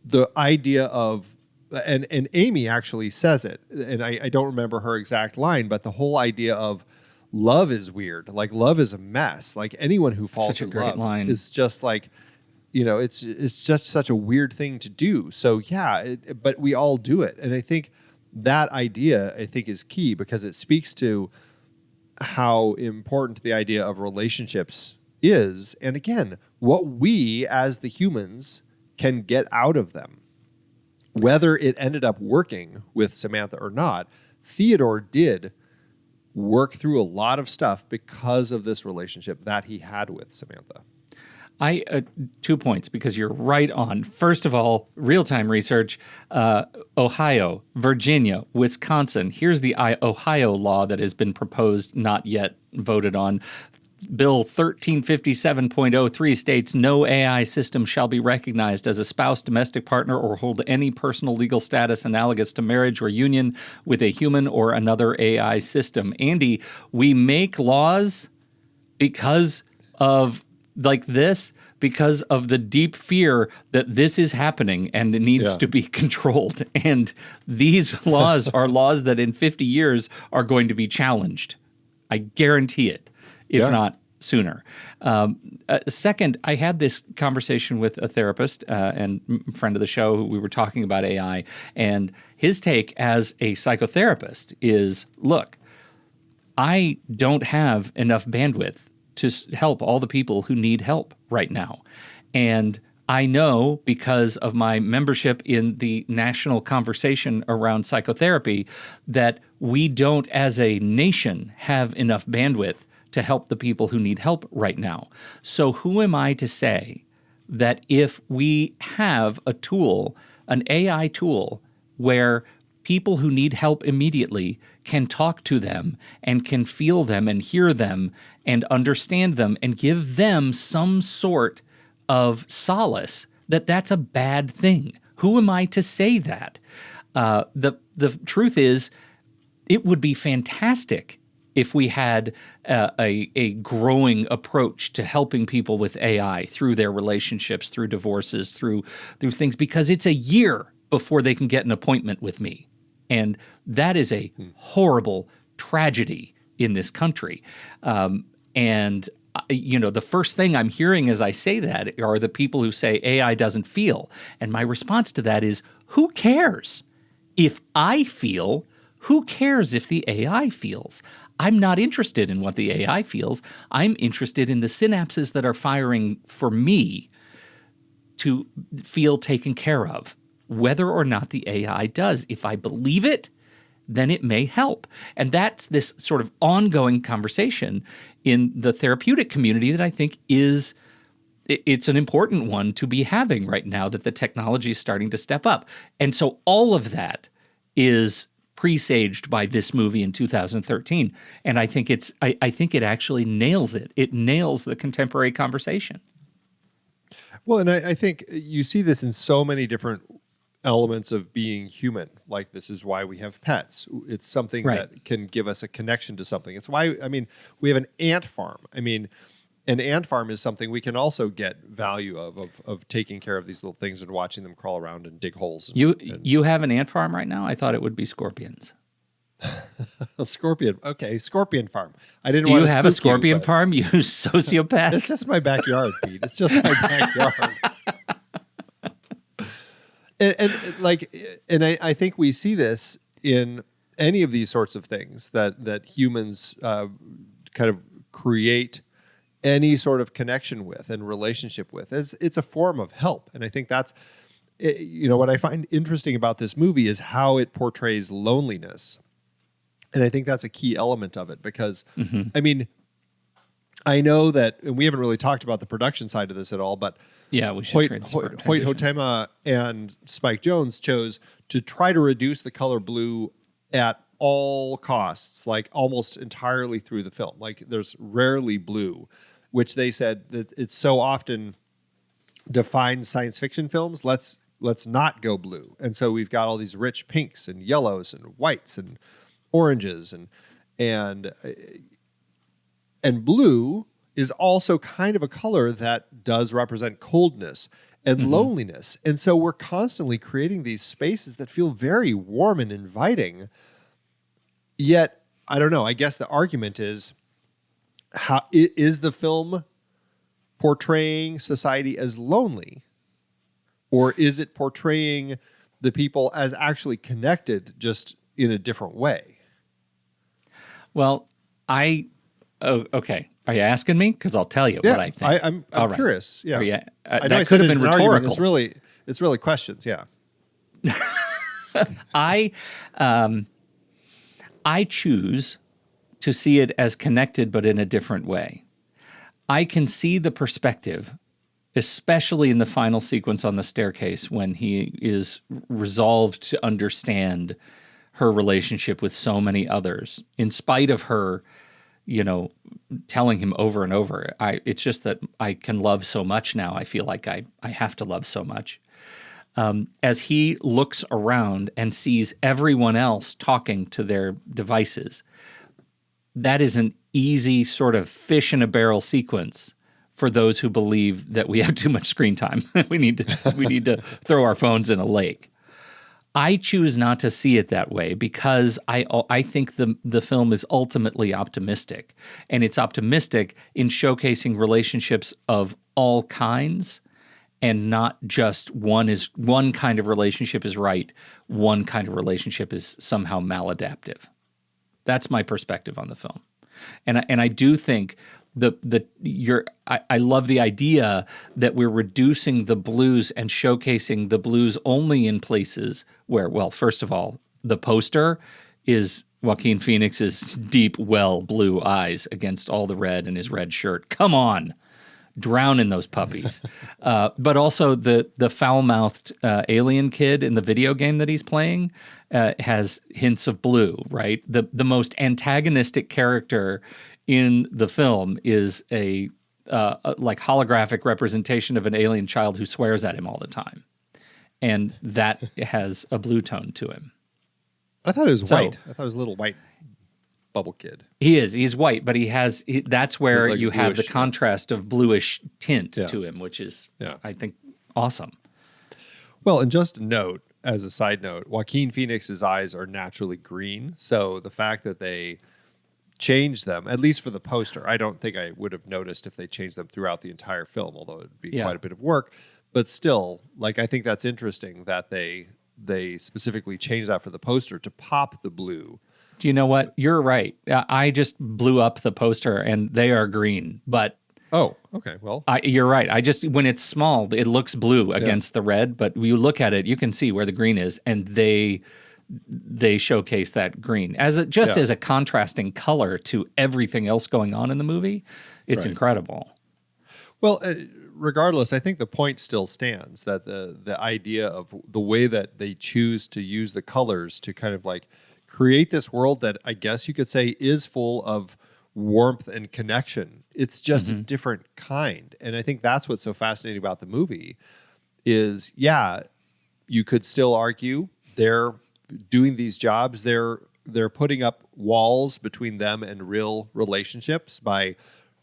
the idea of, and Amy actually says it, and I don't remember her exact line, but the whole idea of love is weird. Like love is a mess. Like anyone who falls in love is just like, it's just such a weird thing to do. So but we all do it. And I think that idea, is key because it speaks to how important the idea of relationships is. And again, what we as the humans can get out of them. Whether it ended up working with Samantha or not, Theodore did work through a lot of stuff because of this relationship that he had with Samantha. 2 points, because you're right on. First of all, real-time research, Ohio, Virginia, Wisconsin. Here's the Ohio law that has been proposed, not yet voted on. Bill 1357.03 states, no AI system shall be recognized as a spouse, domestic partner, or hold any personal legal status analogous to marriage or union with a human or another AI system. Andy, we make laws because of like this because of the deep fear that this is happening and it needs to be controlled. And these laws are laws that in 50 years are going to be challenged. I guarantee it, if not sooner. Second, I had this conversation with a therapist and friend of the show who we were talking about AI, and his take as a psychotherapist is, look, I don't have enough bandwidth to help all the people who need help right now. And I know because of my membership in the national conversation around psychotherapy that we don't as a nation have enough bandwidth to help the people who need help right now. So who am I to say that if we have a tool, an AI tool, where people who need help immediately can talk to them and can feel them and hear them and understand them and give them some sort of solace, that that's a bad thing? Who am I to say that? The truth is, it would be fantastic if we had a growing approach to helping people with AI through their relationships, through divorces, through things, because it's a year before they can get an appointment with me. And that is a horrible tragedy in this country. And the first thing I'm hearing as I say that are the people who say AI doesn't feel. And my response to that is, who cares? If I feel, who cares if the AI feels? I'm not interested in what the AI feels. I'm interested in the synapses that are firing for me to feel taken care of, whether or not the AI does. If I believe it, then it may help. And that's this sort of ongoing conversation in the therapeutic community that I think it's an important one to be having right now, that the technology is starting to step up. And so all of that is presaged by this movie in 2013. And I think I think it actually nails it. It nails the contemporary conversation. Well, and I think you see this in so many different elements of being human. Like, this is why we have pets. It's something that can give us a connection to something. It's why, we have an ant farm. An ant farm is something we can also get value of taking care of these little things and watching them crawl around and dig holes. You have an ant farm right now? I thought it would be scorpions. A scorpion. Okay, scorpion farm. I didn't Do want you to have a spook scorpion farm, you sociopath? It's just my backyard, Pete. It's just my backyard. I think we see this in any of these sorts of things that humans kind of create any sort of connection with and relationship with. It's a form of help. And I think that's, what I find interesting about this movie is how it portrays loneliness. And I think that's a key element of it because, I know that, and we haven't really talked about the production side of this at all, but yeah, we should Hoyte van Hoytema and Spike Jonze chose to try to reduce the color blue at all costs, like almost entirely through the film. Like, there's rarely blue, which they said that it's so often defines science fiction films. Let's not go blue. And so we've got all these rich pinks and yellows and whites and oranges and blue is also kind of a color that does represent coldness and loneliness. And so we're constantly creating these spaces that feel very warm and inviting. Yet, I don't know, I guess the argument is, how is the film portraying society as lonely? Or is it portraying the people as actually connected, just in a different way? Well, okay. Are you asking me? Because I'll tell you what I think. I'm curious. Yeah, I know that could have been rhetorical. It's really questions. Yeah. I choose to see it as connected, but in a different way. I can see the perspective, especially in the final sequence on the staircase when he is resolved to understand her relationship with so many others, in spite of her, telling him over and over. It's just that I can love so much now. I feel like I have to love so much. As he looks around and sees everyone else talking to their devices, that is an easy sort of fish in a barrel sequence for those who believe that we have too much screen time. we need to throw our phones in a lake. I choose not to see it that way because I think the film is ultimately optimistic, and it's optimistic in showcasing relationships of all kinds, and not just one kind of relationship is right, one kind of relationship is somehow maladaptive. That's my perspective on the film, and I do think I love the idea that we're reducing the blues and showcasing the blues only in places where, well, first of all, the poster is Joaquin Phoenix's deep well blue eyes against all the red in his red shirt. Come on, drown in those puppies. But also the foul-mouthed alien kid in the video game that he's playing has hints of blue, right? The most antagonistic character in the film is a like holographic representation of an alien child who swears at him all the time, and that has a blue tone to him. I thought it was white. I thought it was a little white bubble kid. He's white, but that's where like you have the bluish, contrast of bluish tint to him, which is I think awesome. Well, and just a note, as a side note, Joaquin Phoenix's eyes are naturally green, so the fact that they change them, at least for the poster. I don't think I would have noticed if they changed them throughout the entire film, although it'd be quite a bit of work. But still, like, I think that's interesting that they specifically changed that for the poster to pop the blue. Do you know what? You're right. I just blew up the poster and they are green, but oh, okay. Well, you're right. when it's small, it looks blue against the red, but when you look at it, you can see where the green is, and they showcase that green as a contrasting color to everything else going on in the movie. It's incredible. Well, regardless, I think the point still stands that the idea of the way that they choose to use the colors to kind of like create this world that I guess you could say is full of warmth and connection. It's just a different kind. And I think that's what's so fascinating about the movie is, you could still argue they're doing these jobs, they're putting up walls between them and real relationships by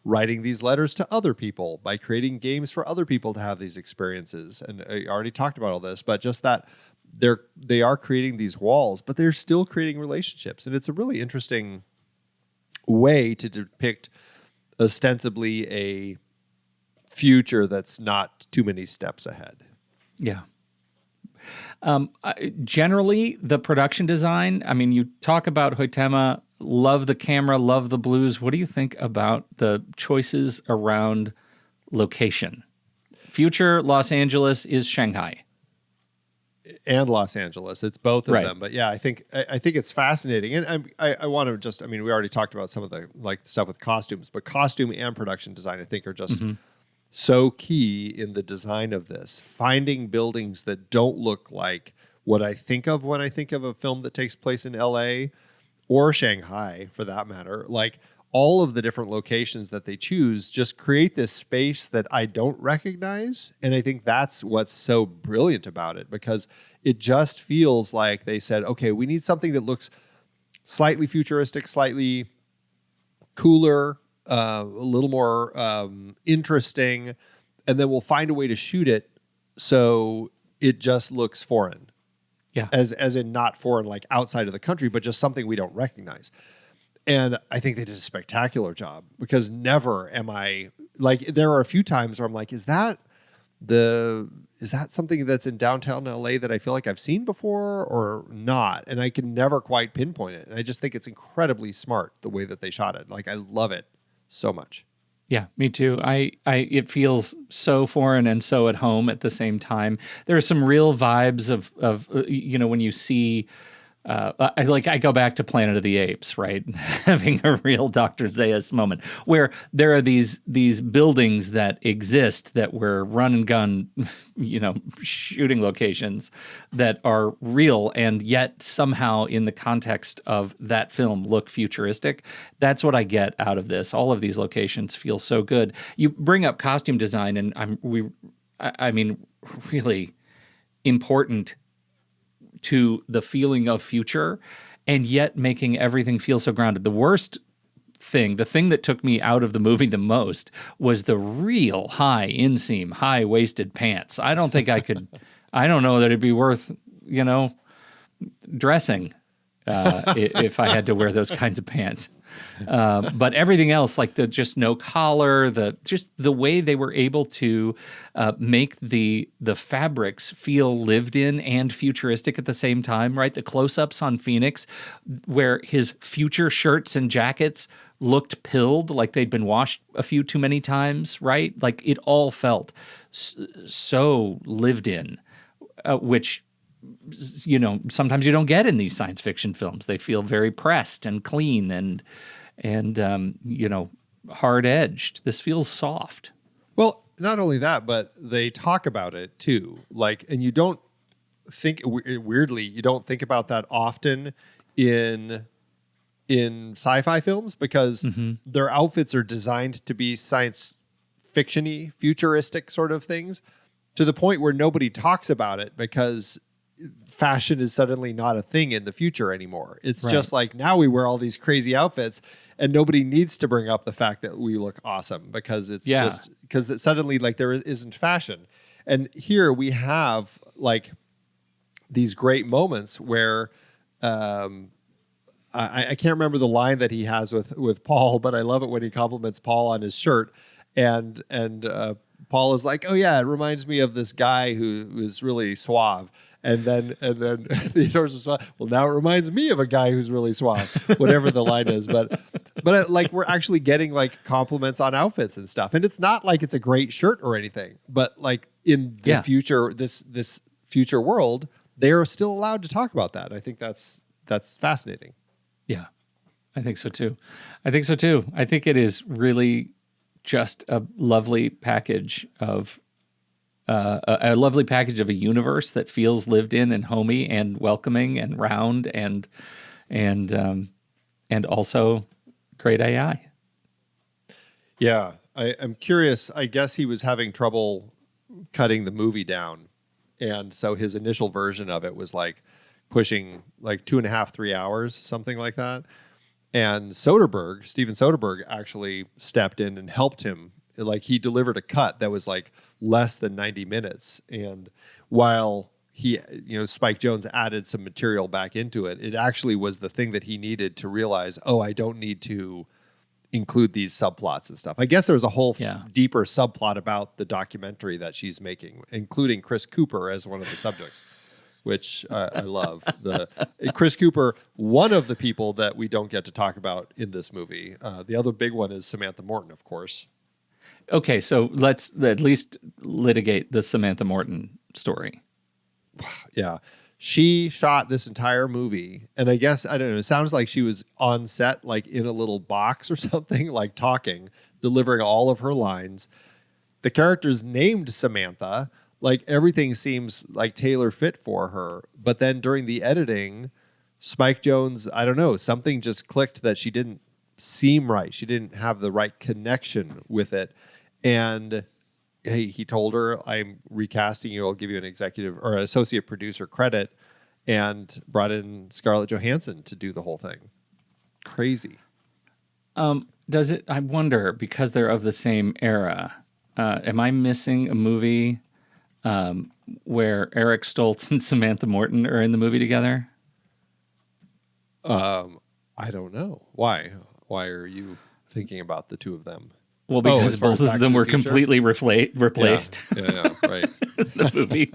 writing these letters to other people, by creating games for other people to have these experiences. And I already talked about all this, but just that they are creating these walls, but they're still creating relationships. And it's a really interesting way to depict ostensibly a future that's not too many steps ahead. Yeah. Generally, the production design, I mean, you talk about Hoytema, love the camera, love the blues. What do you think about the choices around location? Future Los Angeles is Shanghai. And Los Angeles. It's both of them. But yeah, I think it's fascinating. And I want to just, I mean, we already talked about some of the like stuff with costumes, but costume and production design, I think, are just so key in the design of this. Finding buildings that don't look like what I think of when I think of a film that takes place in LA or Shanghai, for that matter. Like, all of the different locations that they choose just create this space that I don't recognize. And I think that's what's so brilliant about it, because it just feels like they said, okay, we need something that looks slightly futuristic, slightly cooler, a little more interesting, and then we'll find a way to shoot it so it just looks foreign. Yeah. As in not foreign, like outside of the country, but just something we don't recognize. And I think they did a spectacular job, because never am I like, there are a few times where I'm like, is that something that's in downtown LA that I feel like I've seen before or not? And I can never quite pinpoint it. And I just think it's incredibly smart the way that they shot it. Like, I love it so much. Yeah, me too. It feels so foreign and so at home at the same time. There are some real vibes of when you see, I go back to Planet of the Apes, right? Having a real Dr. Zaius moment where there are these buildings that exist that were run and gun, shooting locations that are real, and yet somehow in the context of that film look futuristic. That's what I get out of this. All of these locations feel so good. You bring up costume design, and I mean, really important to the feeling of future, and yet making everything feel so grounded. The worst thing, the thing that took me out of the movie the most was the real high inseam, high-waisted pants. I don't think I could, I don't know that it'd be worth, dressing if I had to wear those kinds of pants. But everything else, like the just no collar, just the way they were able to make the fabrics feel lived in and futuristic at the same time, right? The close-ups on Phoenix, where his future shirts and jackets looked pilled, like they'd been washed a few too many times, right? Like it all felt so lived in, which sometimes you don't get in these science fiction films. They feel very pressed and clean and hard edged. This feels soft. Well, not only that, but they talk about it too. And you don't think, weirdly, you don't think about that often in sci-fi films because their outfits are designed to be science fiction-y, futuristic sort of things, to the point where nobody talks about it because fashion is suddenly not a thing in the future anymore. It's just like now we wear all these crazy outfits and nobody needs to bring up the fact that we look awesome because it's just because suddenly there isn't fashion. And here we have these great moments where I can't remember the line that he has with Paul, but I love it when he compliments Paul on his shirt and Paul is like, "Oh yeah, it reminds me of this guy who is really suave." And then Theodore's response, "Well, now it reminds me of a guy who's really suave," whatever the line is. But we're actually getting compliments on outfits and stuff. And it's not like it's a great shirt or anything, but in the future, this future world, they're still allowed to talk about that. I think that's fascinating. Yeah, I think so too. I think it is really just a lovely package of a universe that feels lived in and homey and welcoming and round and also great AI. Yeah, I'm curious. I guess he was having trouble cutting the movie down, and so his initial version of it was pushing 2.5, 3 hours, something like that. And Steven Soderbergh actually stepped in and helped him. He delivered a cut that was less than 90 minutes. And while he, Spike Jonze added some material back into it, it actually was the thing that he needed to realize, I don't need to include these subplots and stuff. I guess there was a whole deeper subplot about the documentary that she's making, including Chris Cooper as one of the subjects. Which I love. Chris Cooper, one of the people that we don't get to talk about in this movie. The other big one is Samantha Morton, of course. Okay, so let's at least litigate the Samantha Morton story. Yeah. She shot this entire movie, and I guess, I don't know, it sounds like she was on set, in a little box or something, talking, delivering all of her lines. The character's named Samantha. Everything seems tailor fit for her. But then during the editing, Spike Jonze, I don't know, something just clicked that she didn't seem right. She didn't have the right connection with it. And he told her, "I'm recasting you. I'll give you an executive or an associate producer credit," and brought in Scarlett Johansson to do the whole thing. Crazy. Does it, I wonder, because they're of the same era, am I missing a movie where Eric Stoltz and Samantha Morton are in the movie together? I don't know. Why? Why are you thinking about the two of them? Well, because both of them were completely replaced Yeah, right. in the movie.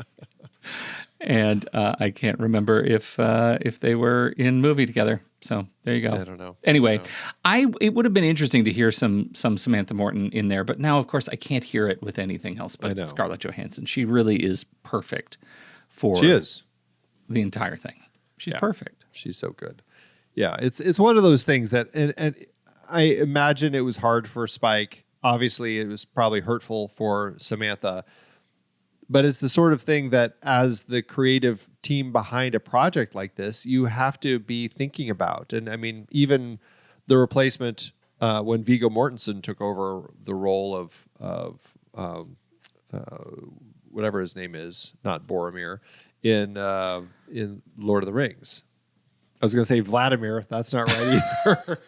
And I can't remember if they were in movie together. So there you go. I don't know. Anyway, it would have been interesting to hear some Samantha Morton in there, but now, of course, I can't hear it with anything else but Scarlett Johansson. She really is perfect for the entire thing. She's perfect. She's so good. Yeah, it's one of those things that, and I imagine it was hard for Spike. Obviously, it was probably hurtful for Samantha. But it's the sort of thing that as the creative team behind a project like this, you have to be thinking about. And I mean, even the replacement when Viggo Mortensen took over the role of whatever his name is, not Boromir, in Lord of the Rings. I was going to say Vladimir. That's not right either.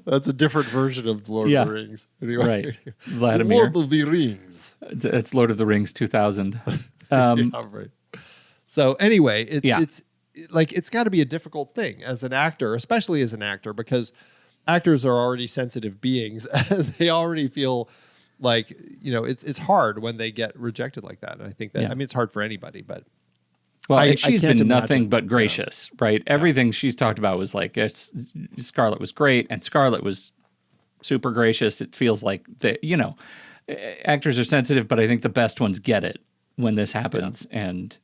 That's a different version of Lord of the Rings. Anyway. Right. Vladimir. Lord of the Rings. It's Lord of the Rings 2000. Right. So anyway, it's like it's got to be a difficult thing as an actor, especially as an actor, because actors are already sensitive beings. They already feel like, it's hard when they get rejected like that. And I think that, I mean, it's hard for anybody, but. Well, and she's been imagine, nothing but gracious, right? Everything she's talked about was like, Scarlett was great, and Scarlett was super gracious. It feels like actors are sensitive, but I think the best ones get it when this happens, and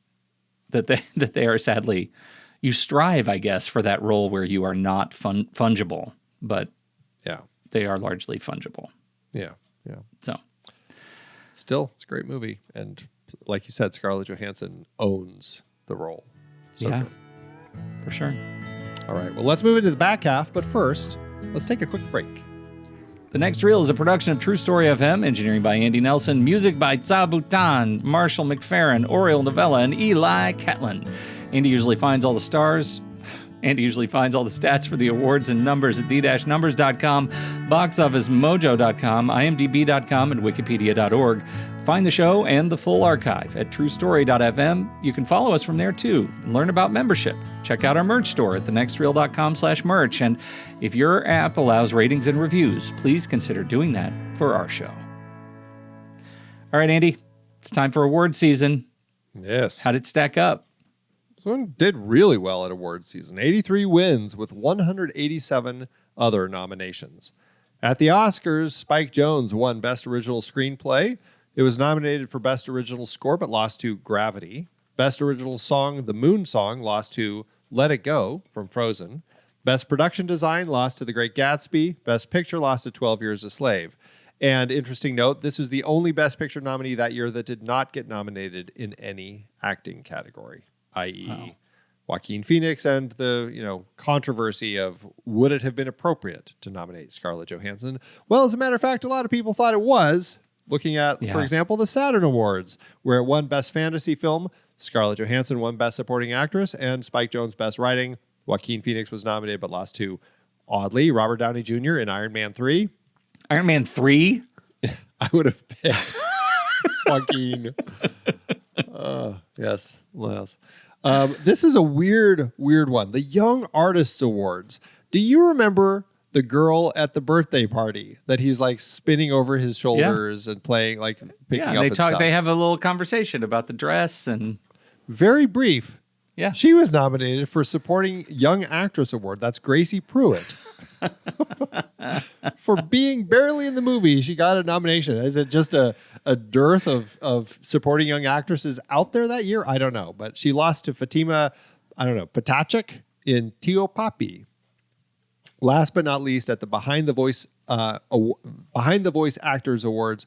that they are sadly, you strive, I guess, for that role where you are not fungible, but they are largely fungible. Yeah. So, still, it's a great movie, and like you said, Scarlett Johansson owns the role. So good. For sure. All right, well, let's move into the back half, but first, let's take a quick break. The Next Reel is a production of True Story FM, engineering by Andy Nelson, music by Tza Bhutan, Marshall McFerrin, Oriel Novella, and Eli Catlin. Andy usually finds all the stats for the awards and numbers at the-numbers.com, boxofficemojo.com, imdb.com, and wikipedia.org. Find the show and the full archive at truestory.fm. You can follow us from there too and learn about membership. Check out our merch store at thenextreel.com/merch. And if your app allows ratings and reviews, please consider doing that for our show. All right, Andy, it's time for award season. Yes. How did it stack up? This one did really well at award season. 83 wins with 187 other nominations. At the Oscars, Spike Jonze won Best Original Screenplay. It was nominated for Best Original Score, but lost to Gravity. Best Original Song, The Moon Song, lost to Let It Go from Frozen. Best Production Design lost to The Great Gatsby. Best Picture lost to 12 Years a Slave. And interesting note, this is the only Best Picture nominee that year that did not get nominated in any acting category, i.e. Joaquin Phoenix and the controversy of would it have been appropriate to nominate Scarlett Johansson? Well, as a matter of fact, a lot of people thought it was. Looking at, for example, the Saturn Awards, where it won Best Fantasy Film, Scarlett Johansson won Best Supporting Actress, and Spike Jonze Best Writing. Joaquin Phoenix was nominated but lost to, oddly, Robert Downey Jr. in Iron Man 3. Iron Man 3? I would have picked Joaquin. Yes. This is a weird one. The Young Artists Awards. Do you remember the girl at the birthday party that he's like spinning over his shoulders and playing, like picking up and stuff? They have a little conversation about the dress and very brief. Yeah. She was nominated for Supporting Young Actress Award. That's Gracie Pruitt. For being barely in the movie, she got a nomination. Is it just a dearth of supporting young actresses out there that year? I don't know. But she lost to Fatima, Patachik in Tio Papi. Last but not least, at the Behind the Voice Actors Awards,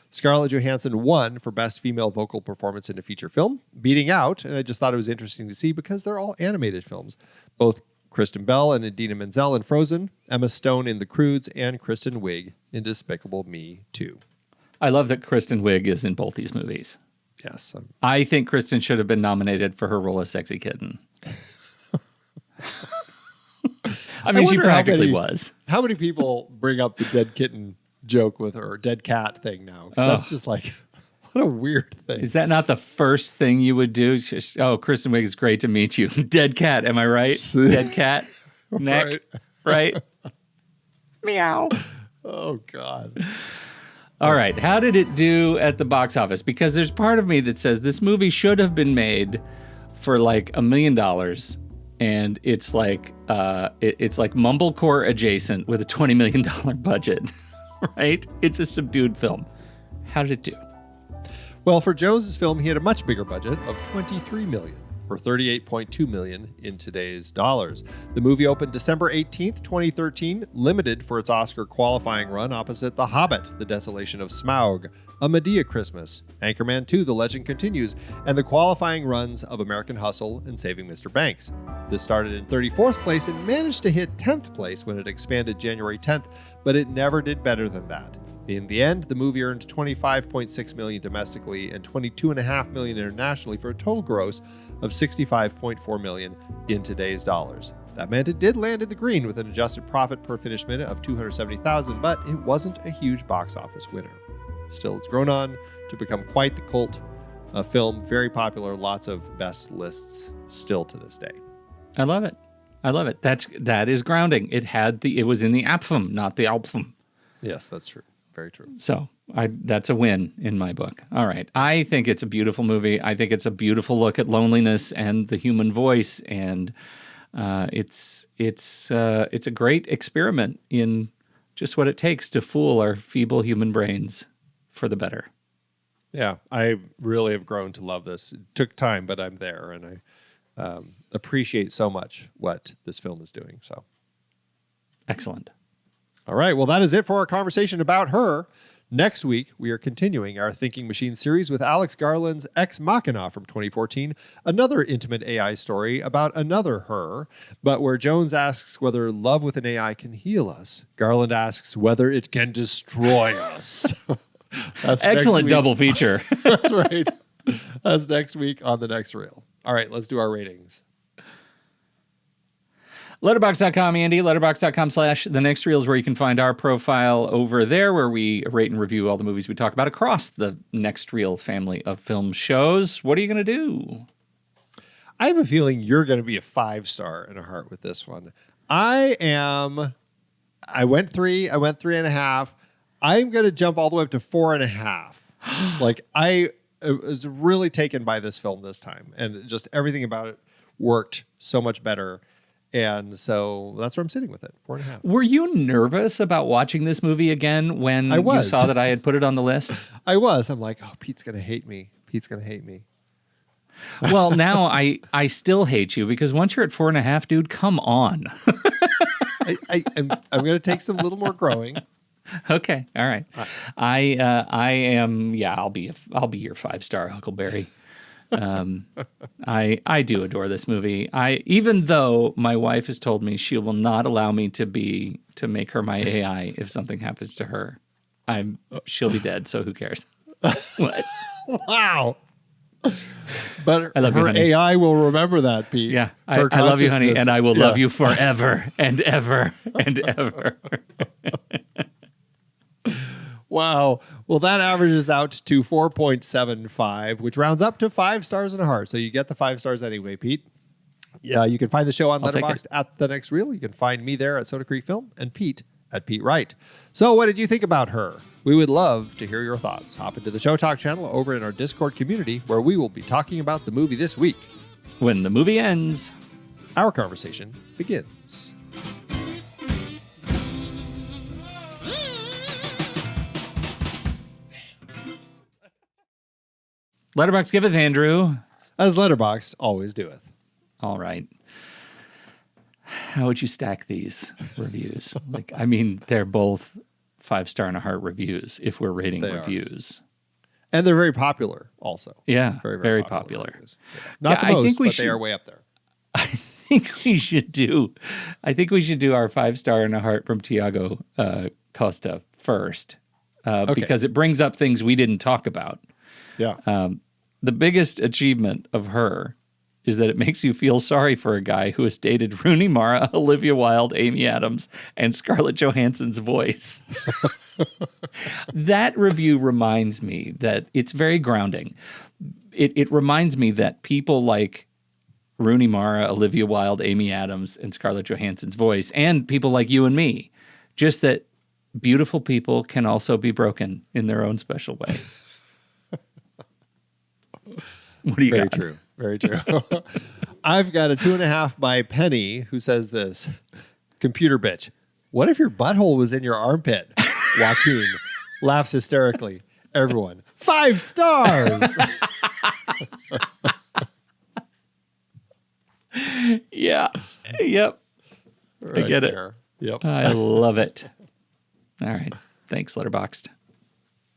Scarlett Johansson won for Best Female Vocal Performance in a Feature Film, beating out, and I just thought it was interesting to see because they're all animated films, both Kristen Bell and Idina Menzel in Frozen, Emma Stone in The Croods, and Kristen Wiig in Despicable Me 2. I love that Kristen Wiig is in both these movies. Yes. I think Kristen should have been nominated for her role as Sexy Kitten. I mean, she practically was. How many people bring up the dead kitten joke with her, or dead cat thing now? That's just like, what a weird thing. Is that not the first thing you would do? Just, Kristen Wiig, it's great to meet you. Dead cat, am I right? Dead cat, neck, right? Meow. Oh, God. All right. How did it do at the box office? Because there's part of me that says this movie should have been made for like $1 million. And it's like mumblecore adjacent with a $20 million budget, right? It's a subdued film. How did it do? Well, for Jones's film, he had a much bigger budget of $23 million, or $38.2 million in today's dollars. The movie opened December 18th, 2013, limited for its Oscar qualifying run opposite The Hobbit, The Desolation of Smaug, A Medea Christmas, Anchorman 2, The Legend Continues, and the qualifying runs of American Hustle and Saving Mr. Banks. This started in 34th place and managed to hit 10th place when it expanded January 10th, but it never did better than that. In the end, the movie earned $25.6 million domestically and $22.5 million internationally for a total gross of $65.4 million in today's dollars. That meant it did land in the green with an adjusted profit per finished minute of $270,000, but it wasn't a huge box office winner. Still, it's grown on to become quite the cult film, very popular, lots of best lists still to this day. I love it. I love it. That is grounding. It was in the Apfum, not the Alpfum. Yes, that's true. Very true. So that's a win in my book. All right. I think it's a beautiful movie. I think it's a beautiful look at loneliness and the human voice, and it's a great experiment in just what it takes to fool our feeble human brains for the better. Yeah, I really have grown to love this. It took time, but I'm there, and I appreciate so much what this film is doing. So, excellent. All right, well, that is it for our conversation about Her. Next week, we are continuing our Thinking Machine series with Alex Garland's Ex Machina from 2014, another intimate AI story about another Her, but where Jones asks whether love with an AI can heal us. Garland asks whether it can destroy us. That's excellent double feature. That's right. That's next week on The Next Reel. All right, let's do our ratings. Letterboxd.com, Andy. Letterboxd.com/The Next Reel is where you can find our profile over there, where we rate and review all the movies we talk about across the Next Reel family of film shows. What are you going to do? I have a feeling you're going to be a 5-star and a heart with this one. I went 3. I went 3.5. I'm going to jump all the way up to 4.5. Like, I was really taken by this film this time, and just everything about it worked so much better. And so that's where I'm sitting with it, 4.5. Were you nervous about watching this movie again when you saw that I had put it on the list? I was. I'm like, oh, Pete's going to hate me. Pete's going to hate me. Well, now I still hate you because once you're at 4.5, dude, come on. I'm going to take some little more growing. Okay, all right. I am. Yeah, I'll be your 5-star Huckleberry. I do adore this movie. Even though my wife has told me she will not allow me to make her my AI if something happens to her. She'll be dead, so who cares? What? Wow. But I love her you, honey. AI will remember that, Pete. Yeah, I love you, honey, and I will love you forever and ever and ever. Wow. Well, that averages out to 4.75, which rounds up to 5 stars and a heart. So you get the 5 stars anyway, Pete. Yeah, you can find the show on Letterboxd at The Next Reel. You can find me there at Soda Creek Film and Pete at Pete Wright. So what did you think about Her? We would love to hear your thoughts. Hop into the Show Talk channel over in our Discord community, where we will be talking about the movie this week. When the movie ends, our conversation begins. Letterboxd giveth, Andrew. As Letterboxd always doeth. All right. How would you stack these reviews? I mean, they're both 5-star and a heart reviews if we're rating reviews. And they're very popular also. Yeah, very popular. Yeah. Not the most, but they are way up there. I think we should do our 5-star and a heart from Tiago Costa first because it brings up things we didn't talk about. Yeah. The biggest achievement of Her is that it makes you feel sorry for a guy who has dated Rooney Mara, Olivia Wilde, Amy Adams, and Scarlett Johansson's voice. That review reminds me that it's very grounding. It reminds me that people like Rooney Mara, Olivia Wilde, Amy Adams, and Scarlett Johansson's voice, and people like you and me, just that beautiful people can also be broken in their own special way. What do you got? Very true. Very true. I've got a 2.5 by Penny who says this. Computer bitch. What if your butthole was in your armpit? Joaquin laughs hysterically. Everyone. 5 stars. Yeah. Yep. Right I get there. it. Yep. I love it. All right. Thanks, Letterboxd.